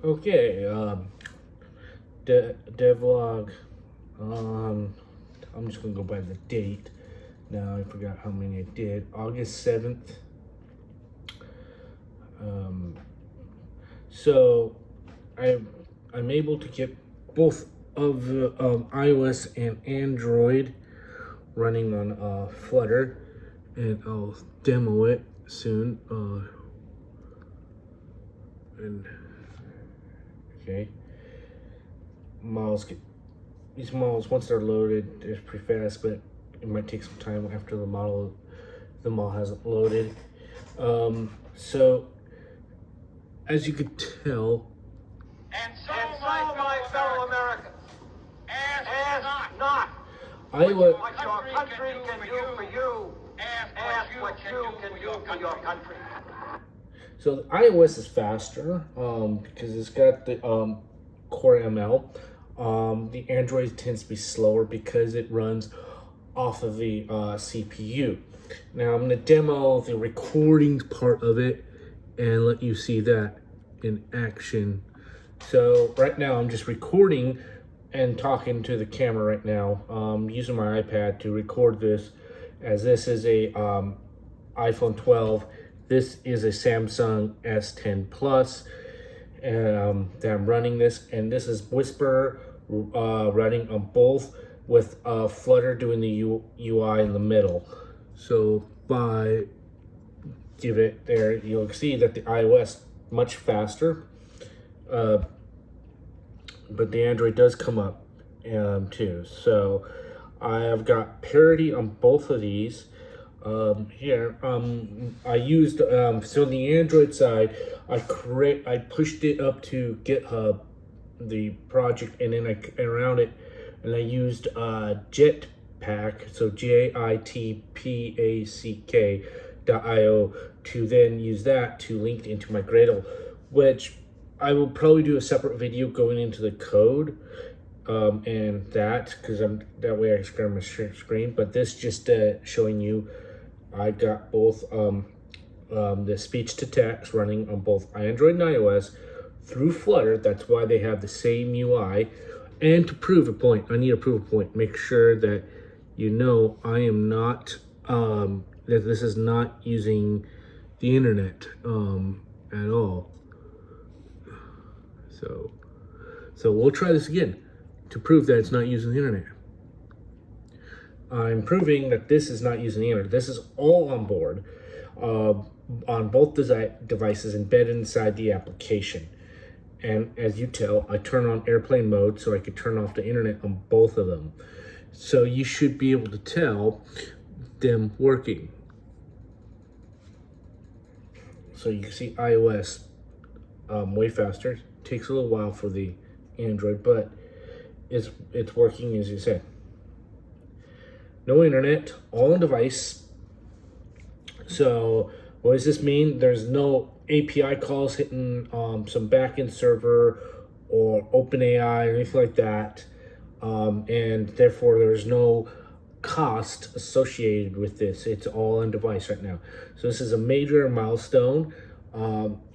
Okay, Devlog. I'm just gonna go by the date. Now I forgot how many I did. August 7th. So I'm able to get both of the iOS and Android running on Flutter, and I'll demo it soon. And okay, these models, once they're loaded, they're pretty fast, but it might take some time after the model hasn't loaded. So as you could tell, and so my fellow Americans, ask not what what your country can do for you, ask what you can do for your country. So the iOS is faster because it's got the CoreML. The Android tends to be slower because it runs off of the CPU. Now I'm going to demo the recording part of it and let you see that in action. So right now I'm just recording and talking to the camera right now. Using my iPad to record this, as this is a iPhone 12. This is a Samsung S10 Plus, and that I'm running this, and this is Whisper running on both with Flutter doing the UI in the middle. So by give it there, you'll see that the iOS much faster, but the Android does come up too. So I have got parity on both of these. Here I used so on the Android side, I pushed it up to GitHub, the project, and then around it, and I used Jitpack, so Jitpack.io, to then use that to link into my Gradle, which I will probably do a separate video going into the code and that, because that way I share my screen. But this just showing you I got both the speech to text running on both Android and iOS through Flutter. That's why they have the same UI. And to prove a point, I need to prove a point. Make sure that you know I am not, that this is not using the internet at all. So we'll try this again to prove that it's not using the internet. I'm proving that this is not using the internet. This is all on board, on both devices embedded inside the application. And as you tell, I turn on airplane mode so I could turn off the internet on both of them. So you should be able to tell them working. So you can see iOS way faster. Takes a little while for the Android, but it's working as you said. No internet, all on device. So what does this mean? There's no API calls hitting some backend server or OpenAI or anything like that, and therefore there's no cost associated with this. It's all on device right now. So this is a major milestone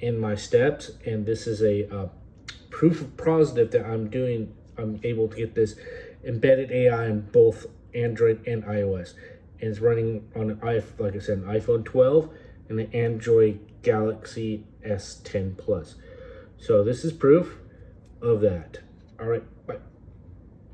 in my steps, and this is a proof of positive that I'm able to get this embedded AI in both Android and iOS, and it's running on like I said, an iPhone 12 and an Android Galaxy S10 Plus. So this is proof of that. All right, bye.